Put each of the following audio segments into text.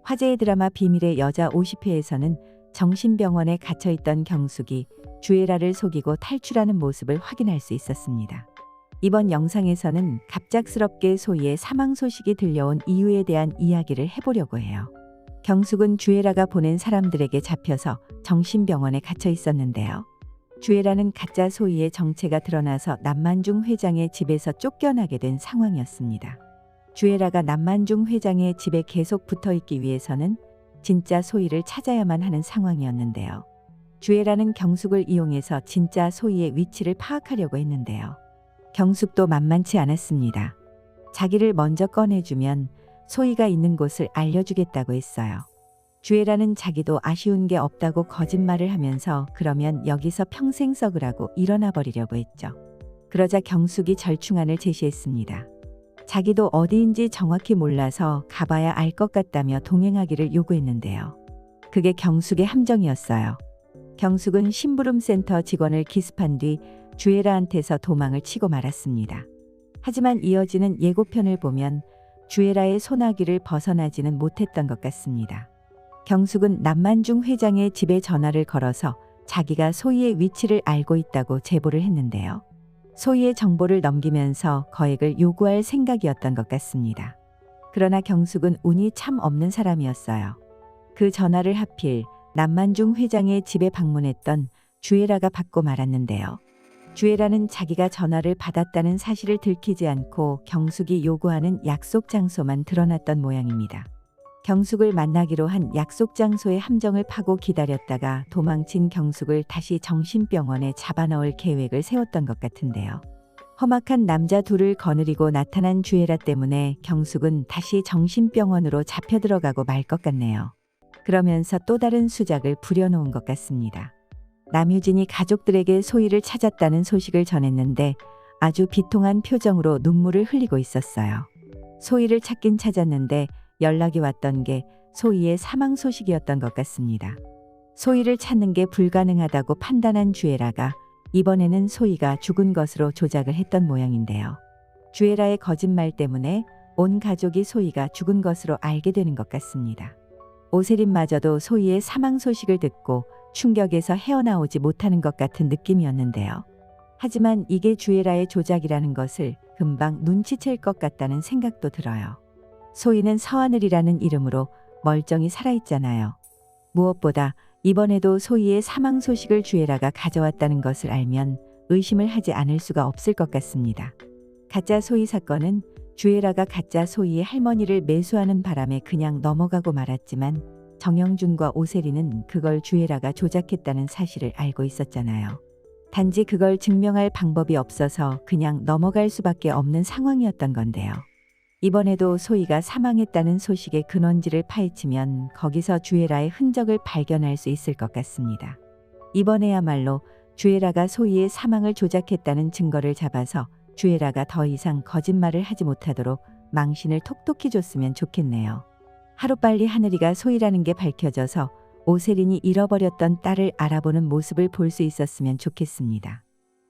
화제의 드라마 비밀의 여자 50회에서는 정신병원에 갇혀있던 경숙이 주애라를 속이고 탈출하는 모습을 확인할 수 있었습니다. 이번 영상에서는 갑작스럽게 소희의 사망 소식이 들려온 이유에 대한 이야기를 해보려고 해요. 경숙은 주애라가 보낸 사람들에게 잡혀서 정신병원에 갇혀 있었는데요. 주애라는 가짜 소희의 정체가 드러나서 남만중 회장의 집에서 쫓겨나게 된 상황이었습니다. 주애라가 남만중 회장의 집에 계속 붙어있기 위해서는 진짜 소희를 찾아야만 하는 상황이었는데요. 주애라는 경숙을 이용해서 진짜 소희의 위치를 파악하려고 했는데요. 경숙도 만만치 않았습니다. 자기를 먼저 꺼내주면 소희가 있는 곳을 알려주겠다고 했어요. 주애라는 자기도 아쉬운 게 없다고 거짓말을 하면서 그러면 여기서 평생 썩으라고 일어나 버리려고 했죠. 그러자 경숙이 절충안을 제시했습니다. 자기도 어디인지 정확히 몰라서 가봐야 알 것 같다며 동행하기를 요구했는데요. 그게 경숙의 함정이었어요. 경숙은 심부름센터 직원을 기습한 뒤 주애라한테서 도망을 치고 말았습니다. 하지만 이어지는 예고편을 보면 주애라의 소나기를 벗어나지는 못했던 것 같습니다. 경숙은 남만중 회장의 집에 전화를 걸어서 자기가 소희의 위치를 알고 있다고 제보를 했는데요. 소희의 정보를 넘기면서 거액을 요구할 생각이었던 것 같습니다. 그러나 경숙은 운이 참 없는 사람이었어요. 그 전화를 하필 남만중 회장의 집에 방문했던 주애라가 받고 말았는데요. 주애라는 자기가 전화를 받았다는 사실을 들키지 않고 경숙이 요구하는 약속 장소만 드러났던 모양입니다. 경숙을 만나기로 한 약속 장소의 함정을 파고 기다렸다가 도망친 경숙을 다시 정신병원에 잡아넣을 계획을 세웠던 것 같은데요. 험악한 남자 둘을 거느리고 나타난 주애라 때문에 경숙은 다시 정신병원으로 잡혀 들어가고 말 것 같네요. 그러면서 또 다른 수작을 부려놓은 것 같습니다. 남유진이 가족들에게 소희를 찾았다는 소식을 전했는데 아주 비통한 표정으로 눈물을 흘리고 있었어요. 소희를 찾긴 찾았는데 연락이 왔던 게 소희의 사망 소식이었던 것 같습니다. 소희를 찾는 게 불가능하다고 판단한 주애라가 이번에는 소희가 죽은 것으로 조작을 했던 모양인데요. 주애라의 거짓말 때문에 온 가족이 소희가 죽은 것으로 알게 되는 것 같습니다. 오세린마저도 소희의 사망 소식을 듣고 충격에서 헤어나오지 못하는 것 같은 느낌이었는데요. 하지만 이게 주애라의 조작이라는 것을 금방 눈치챌 것 같다는 생각도 들어요. 소희는 서하늘이라는 이름으로 멀쩡히 살아있잖아요. 무엇보다 이번에도 소희의 사망 소식을 주애라가 가져왔다는 것을 알면 의심을 하지 않을 수가 없을 것 같습니다. 가짜 소희 사건은 주애라가 가짜 소희의 할머니를 매수하는 바람에 그냥 넘어가고 말았지만 정영준과 오세리는 그걸 주애라가 조작했다는 사실을 알고 있었잖아요. 단지 그걸 증명할 방법이 없어서 그냥 넘어갈 수밖에 없는 상황이었던 건데요. 이번에도 소희가 사망했다는 소식의 근원지를 파헤치면 거기서 주애라의 흔적을 발견할 수 있을 것 같습니다. 이번에야말로 주애라가 소희의 사망을 조작했다는 증거를 잡아서 주애라가 더 이상 거짓말을 하지 못하도록 망신을 톡톡히 줬으면 좋겠네요. 하루빨리 하늘이가 소희라는 게 밝혀져서 오세린이 잃어버렸던 딸을 알아보는 모습을 볼 수 있었으면 좋겠습니다.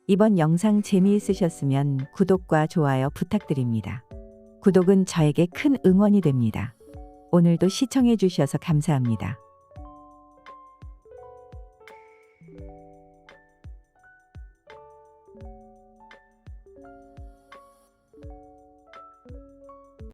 이번 영상 재미있으셨으면 구독과 좋아요 부탁드립니다. 구독은 저에게 큰 응원이 됩니다. 오늘도 시청해 주셔서 감사합니다.